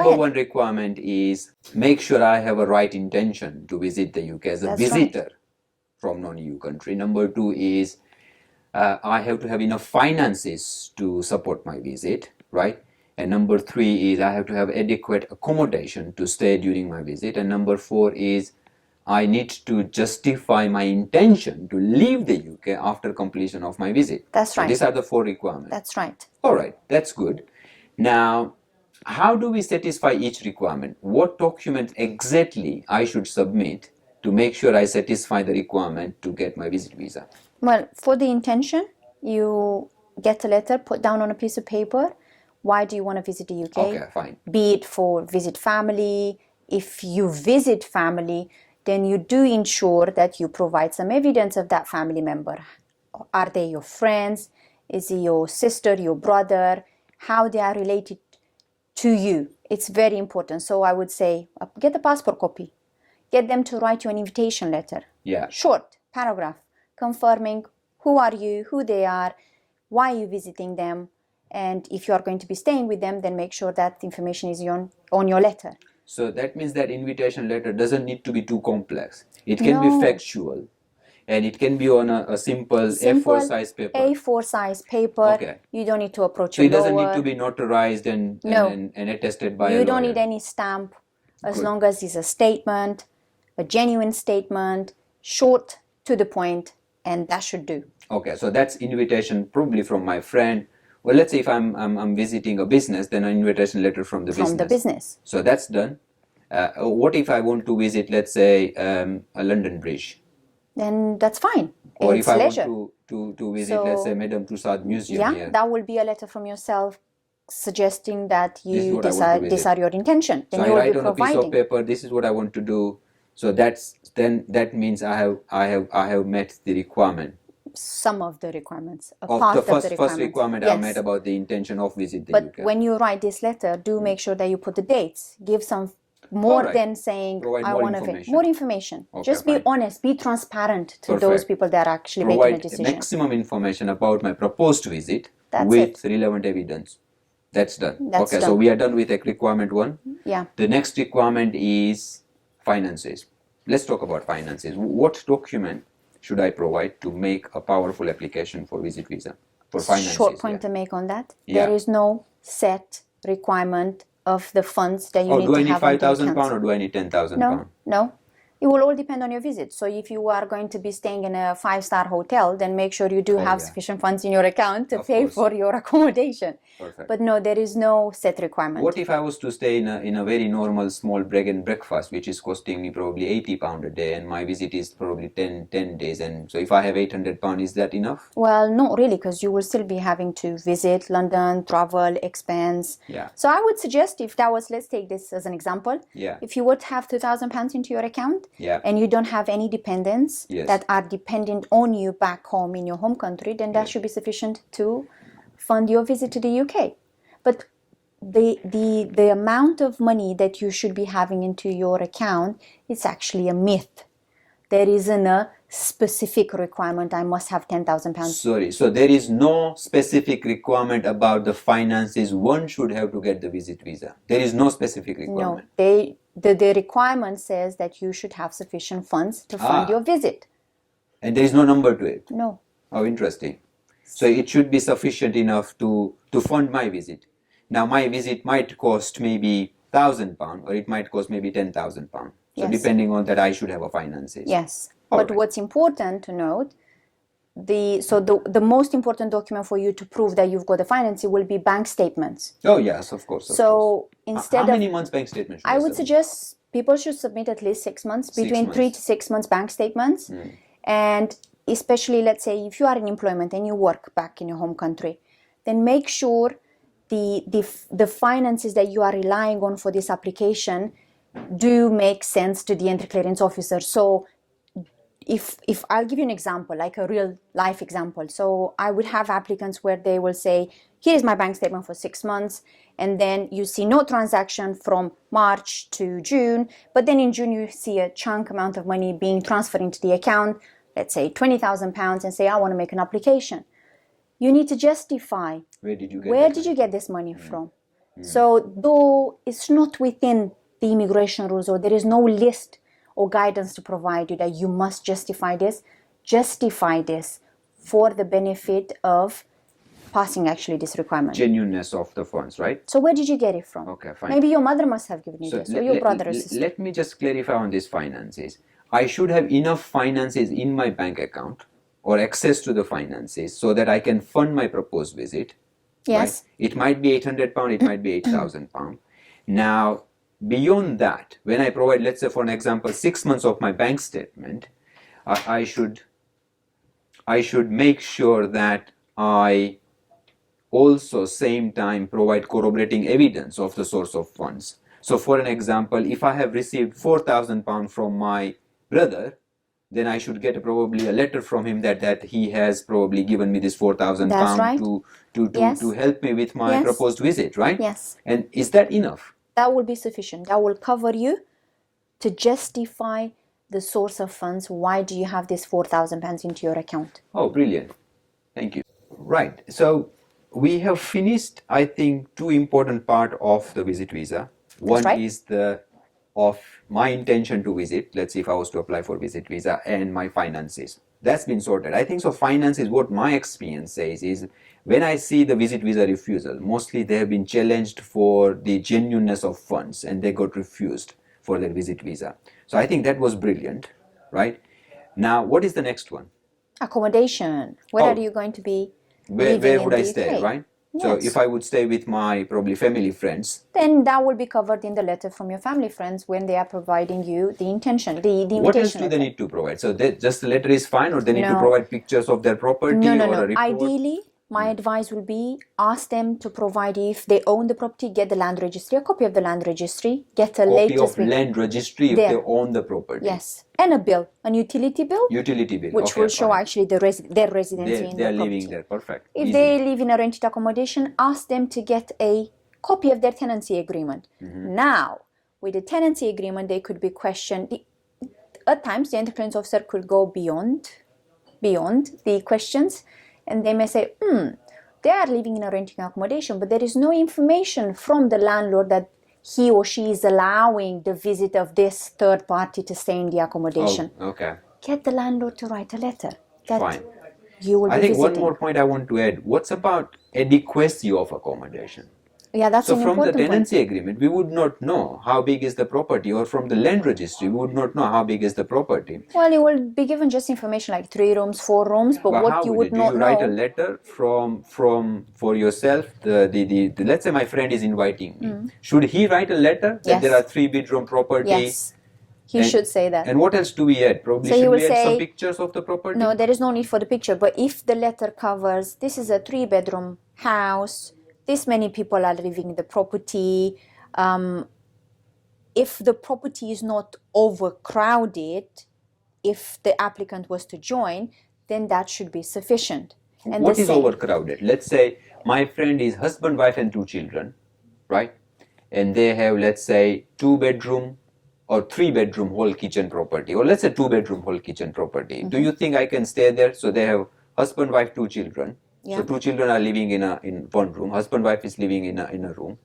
number one requirement is make sure I have a right intention to visit the UK as a visitor from non-EU country. Number two is I have to have enough finances to support my visit, right? And number three is I have to have adequate accommodation to stay during my visit. And number four is I need to justify my intention to leave the UK after completion of my visit. That's right. So these are the four requirements. That's right. All right, that's good. Now, how do we satisfy each requirement? What document exactly I should submit to make sure I satisfy the requirement to get my visit visa? Well, for the intention, you get a letter, put down on a piece of paper. Why do you want to visit the UK? Okay, fine. Be it for visit family. If you visit family, then you do ensure that you provide some evidence of that family member. Are they your friends? Is he your sister, your brother? How they are related to you? It's very important. So I would say, get a passport copy. Get them to write you an invitation letter. Yeah. Short paragraph confirming who are you, who they are, why are you visiting them, and if you are going to be staying with them, then make sure that the information is on your letter. So that means that invitation letter doesn't need to be too complex. It can be factual, and it can be on a simple A4 size paper. A4 size paper. Okay. You don't need to approach so a it doesn't lawyer. need to be notarized and attested by a lawyer. You don't need any stamp, as long as it's a statement, a genuine statement, short, to the point, and that should do. Okay, so that's invitation probably from my friend. Well, let's say if I'm visiting a business, then an invitation letter from the business. From the business. So that's done. What if I want to visit, let's say, a London Bridge? Then that's fine. Or it's if I leisure. want to visit, let's say, Madame Tussauds Museum here. That will be a letter from yourself suggesting that these are your intention. Then so you I will write be on a piece of paper, this is what I want to do. So that means I have met the requirement. Some of the requirements. The first requirement I met about the intention of visit the UK. But when you write this letter, do make sure that you put the dates. Give some more than saying I want to more information. Okay, just be honest, be transparent to those people that are actually making a decision. Provide maximum information about my proposed visit with relevant evidence. That's done. So we are done with requirement one. Yeah. The next requirement is finances. Let's talk about finances. What document should I provide to make a powerful application for visit visa? For finances. Short point to make on that. There is no set requirement of the funds that you need to have. Do I need £5,000 or do I need £10,000? No. It will all depend on your visit. So if you are going to be staying in a 5-star hotel, then make sure you do have sufficient funds in your account to pay for your accommodation. Perfect. But no, there is no set requirement. What if I was to stay in a very normal small break and breakfast, which is costing me probably £80 a day, and my visit is probably 10 days, and so if I have £800, is that enough? Well, not really, because you will still be having to visit London, travel, expense. Yeah. So I would suggest, if that was, let's take this as an example. Yeah. If you would have £2,000 into your account, yeah, and you don't have any dependents that are dependent on you back home in your home country, then that should be sufficient to fund your visit to the UK. But the amount of money that you should be having into your account is actually a myth. There isn't a specific requirement, I must have £10,000. Sorry, so there is no specific requirement about the finances one should have to get the visit visa. There is no specific requirement. No, the requirement says that you should have sufficient funds to fund your visit. And there is no number to it? No. Oh, interesting. So it should be sufficient enough to fund my visit. Now my visit might cost maybe £1,000 or it might cost maybe £10,000. So depending on that, I should have a finances. Yes. But what's important to note, the most important document for you to prove that you've got the financing will be bank statements. Oh yes, of course. Instead how many months bank statements? I would suggest people should submit at least 6 months, between 3 to 6 months bank statements. And especially, let's say, if you are in employment and you work back in your home country, then make sure the finances that you are relying on for this application do make sense to the entry clearance officer. So if I'll give you an example, like a real life example. So I would have applicants where they will say, here's my bank statement for 6 months, and then you see no transaction from March to June, but then in June you see a chunk amount of money being transferred into the account, let's say £20,000, and say, I want to make an application. You need to justify, where did you get this money from? So though it's not within the immigration rules, or there is no list or guidance to provide you that you must justify this for the benefit of passing actually this requirement. Genuineness of the funds, right? So where did you get it from? Okay, fine. Maybe your mother must have given you this, or your brother or sister. Let me just clarify on these finances. I should have enough finances in my bank account or access to the finances so that I can fund my proposed visit. Yes. Right? It might be £800, it might be £8,000. Now, beyond that, when I provide, let's say for an example, 6 months of my bank statement, I should make sure that I also same time provide corroborating evidence of the source of funds. So for an example, if I have received £4,000 from my brother, then I should get probably a letter from him that he has probably given me this £4,000 right. to help me with my proposed visit, right? Yes. And is that enough? That will be sufficient. That will cover you to justify the source of funds. Why do you have this £4,000 into your account? Oh, brilliant. Thank you. Right. So we have finished, I think, two important part of the visit visa. One is of my intention to visit, let's say if I was to apply for visit visa, and my finances. That's been sorted. I think so finance is what my experience says is when I see the visit visa refusal, mostly they have been challenged for the genuineness of funds and they got refused for their visit visa. So I think that was brilliant, right? Now, what is the next one? Accommodation. Where are you going to be living? Where would I UK? stay, right? Yes. So if I would stay with my probably family friends, then that will be covered in the letter from your family friends when they are providing you the intention, the invitation. What else do they need to provide? So just the letter is fine, or they need to provide pictures of their property or a report? Ideally, my advice will be ask them to provide, if they own the property, get the land registry, a copy of the land registry, get a copy of land registry if they own the property. Yes, and a bill, a utility bill. Utility bill, which will show actually their residency in the property. They're living there, perfect. If they live in a rented accommodation, ask them to get a copy of their tenancy agreement. Now, with the tenancy agreement, they could be questioned. At times, the enterprise officer could go beyond the questions, and they may say, they are living in a renting accommodation, but there is no information from the landlord that he or she is allowing the visit of this third party to stay in the accommodation. Oh, okay. Get the landlord to write a letter that Fine. you will be I think visiting. one more point I want to add. What's about adequacy of accommodation? Yeah, that's an important point. So from the tenancy agreement, we would not know how big is the property, or from the land registry, we would not know how big is the property. Well, you will be given just information like 3 rooms, 4 rooms, but what you would not know. Do you write a letter for yourself? Let's say my friend is inviting me. Should he write a letter that there are 3-bedroom property? Yes. He should say that. And what else do we add? Probably so should we add some pictures of the property? No, there is no need for the picture. But if the letter covers, this is a 3-bedroom house, this many people are living in the property. If the property is not overcrowded, if the applicant was to join, then that should be sufficient. And what is overcrowded? Let's say my friend is husband, wife and 2 children, right? And they have, let's say, 2-bedroom or 3-bedroom whole kitchen property, or let's say 2-bedroom whole kitchen property. Do you think I can stay there? So they have husband, wife, 2 children. So 2 children are living in one room. Husband, wife is living in a room,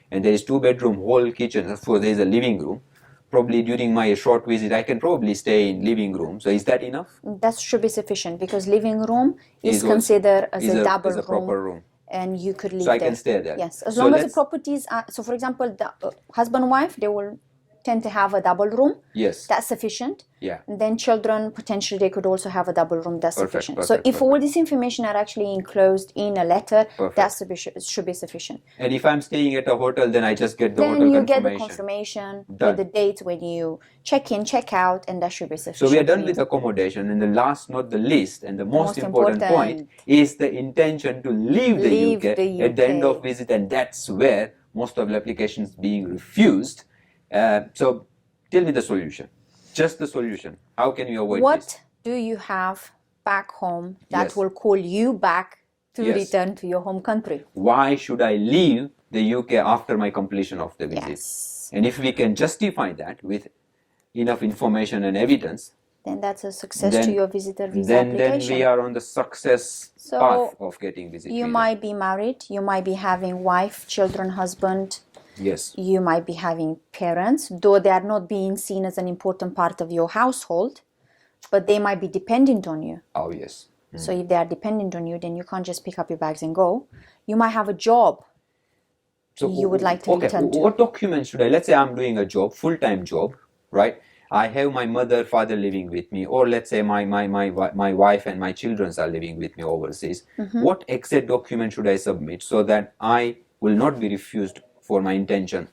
and there is 2-bedroom whole kitchen. Of course, there is a living room. Probably during my short visit, I can probably stay in living room. So is that enough? That should be sufficient, because living room is considered as a double room. Proper room. And you could live there. So I there. can stay there. Yes, as long as the properties are. So, for example, the husband, wife, they will tend to have a double room. Yes. That's sufficient. Yeah. And then children, potentially they could also have a double room. That's sufficient. So if all this information are actually enclosed in a letter, that should be sufficient. And if I'm staying at a hotel, then I just get the hotel confirmation. confirmation. Then you get the confirmation with the date when you check in, check out, and that should be sufficient. So we are done with accommodation, and the last, not the least, and the most important point is the intention to leave the UK at the end of visit, and that's where most of the applications being refused. So tell me the solution. Just the solution. How can you avoid this? What do you have back home that will call you back to return to your home country? Why should I leave the UK after my completion of the visit? Yes. And if we can justify that with enough information and evidence, then that's a success to your visitor visa then application. we are on the success So, path of getting visit you visa. might be married, you might be having wife, children, husband, Yes. you might be having parents, though they are not being seen as an important part of your household, but they might be dependent on you. Oh, yes. So if they are dependent on you, then you can't just pick up your bags and go. You might have a job So you would like to return to. What documents should I? Let's say I'm doing a job, full-time job, right? I have my mother, father living with me, or let's say my wife and my children are living with me overseas. What exact document should I submit so that I will not be refused for my intention?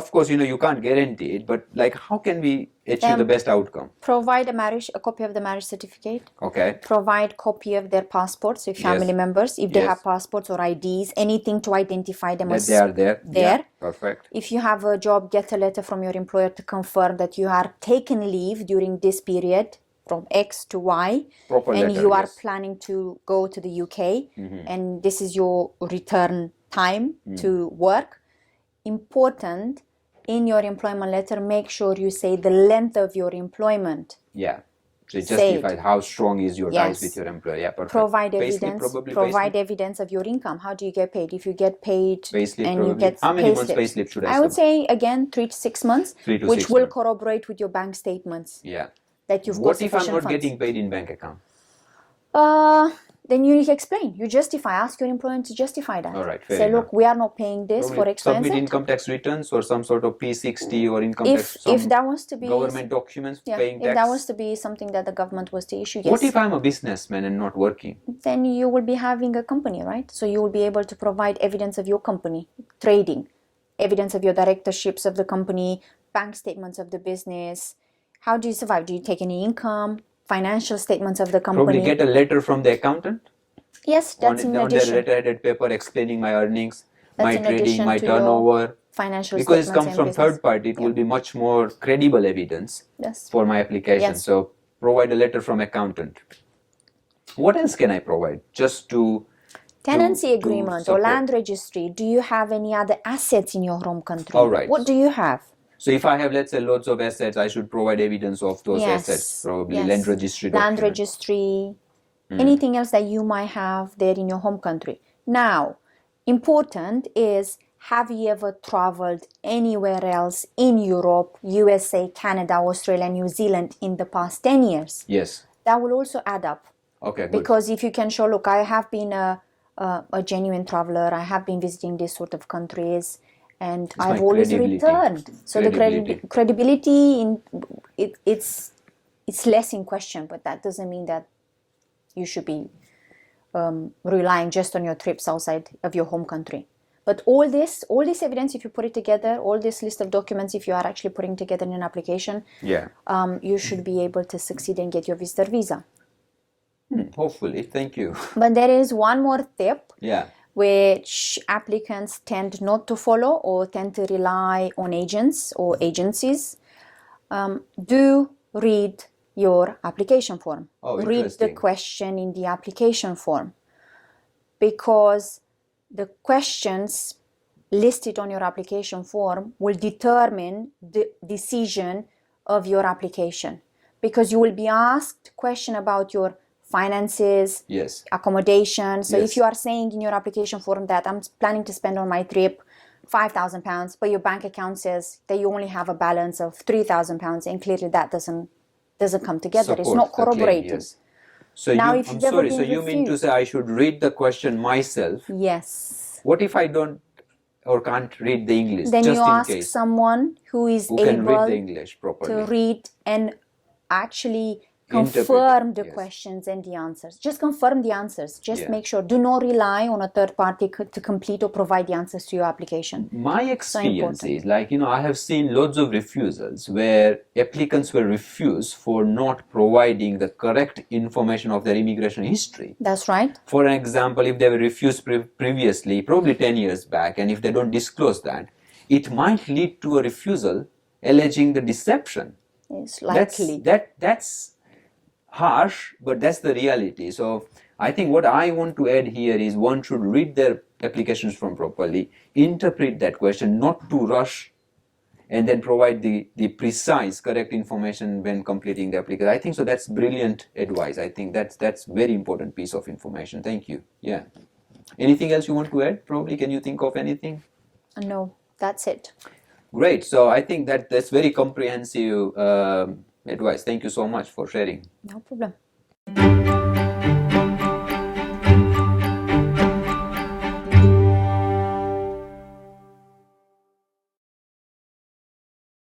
Of course, you can't guarantee it, but like, how can we achieve the best outcome? Provide a copy of the marriage certificate. Okay. Provide copy of their passports, if family members, if they Yes. have passports or IDs, anything to identify them That as they are there. there. Yeah, perfect. If you have a job, get a letter from your employer to confirm that you are taking leave during this period from X to Y, Proper and letter, you are yes. planning to go to the UK, and this is your return time to work. Important, in your employment letter, make sure you say the length of your employment. Yeah. So it Say justifies how strong is your ties Yes. with your employer. Yeah, perfect. Provide Payslip, evidence. probably Provide payslip. evidence of your income. How do you get paid? If you get paid Payslip, and you probably. get How many months payslips, payslip should I would submit? say again 3 to 6 months, 3 to which 6 will months. corroborate with your bank statements Yeah. that you've got What if I'm sufficient not funds. getting paid in bank account? Then you explain. You justify. Ask your employer to justify that. All right, fair Say, enough. look, we are not paying this Probably for X, Y, and submit Z. income tax returns or some sort of P60 or income If tax, some that was to be government documents paying if tax. that was to be something that the government was to issue, yes. What if I'm a businessman and not working? Then you will be having a company, right? So you will be able to provide evidence of your company, trading, evidence of your directorships of the company, bank statements of the business. How do you survive? Do you take any income? Financial statements of the company? Probably get a letter from the accountant Yes, that's in on their addition. letterheaded paper explaining my earnings, my in trading, addition my to your turnover. Financial Because it statements comes and from business. third party, it will be much more credible evidence Yes. for my application. Yes. So provide a letter from accountant. What else can I provide? Just to Tenancy to agreement or support. land registry. Do you have any other assets in your home country? All right. What do you have? So if I have, let's say, lots of assets, I should provide evidence of those Yes. assets. Probably Yes. land registry Land document. registry, anything else that you might have there in your home country. Now, important is, have you ever traveled anywhere else in Europe, USA, Canada, Australia, New Zealand in the past 10 years? Yes. That will also add up. Okay, good. Because if you can show, look, I have been a genuine traveler, I have been visiting these sort of countries, and my I've always credibility. returned. So the Credibility. credibility, it's less in question, but that doesn't mean that you should be relying just on your trips outside of your home country. But all this evidence, if you put it together, all this list of documents, if you are actually putting together in an application, Yeah. you should be able to succeed and get your visitor visa. Hopefully. Thank you. But there is one more tip, Yeah. which applicants tend not to follow or tend to rely on agents or agencies. Do read your application form. Oh, Read the interesting. question in the application form, because the questions listed on your application form will determine the decision of your application, because you will be asked question about your finances, Yes. accommodation. So Yes. if you are saying in your application form that I'm planning to spend on my trip £5,000, but your bank account says that you only have a balance of £3,000, and clearly that doesn't come together. It's Support not the claim, corroborating. yes. So Now, you, if I'm you've ever sorry. been So you mean to refused- say I should read the question myself? Yes. What if I don't or can't read the English? Then just you in ask case. someone who is Who can read the able English properly? to read and actually Interpret, confirm the yes. questions and the answers. Just confirm the answers. Just Yeah. make sure. Do not rely on a third party to complete or provide the answers to your application. My experience important. is like, I have seen lots of refusals where applicants were refused for not providing the correct information of their immigration history. That's right. For an example, if they were refused previously, probably 10 years back, and if they don't disclose that, it might lead to a refusal alleging the deception. It's likely. That's harsh, but that's the reality. So I think what I want to add here is one should read their applications form properly, interpret that question, not to rush and then provide the precise, correct information when completing the application. I think so. That's brilliant advice. I think that's very important piece of information. Thank you. Yeah. Anything else you want to add? Probably. Can you think of anything? No, that's it. Great. So I think that's very comprehensive advice. Thank you so much for sharing. No problem.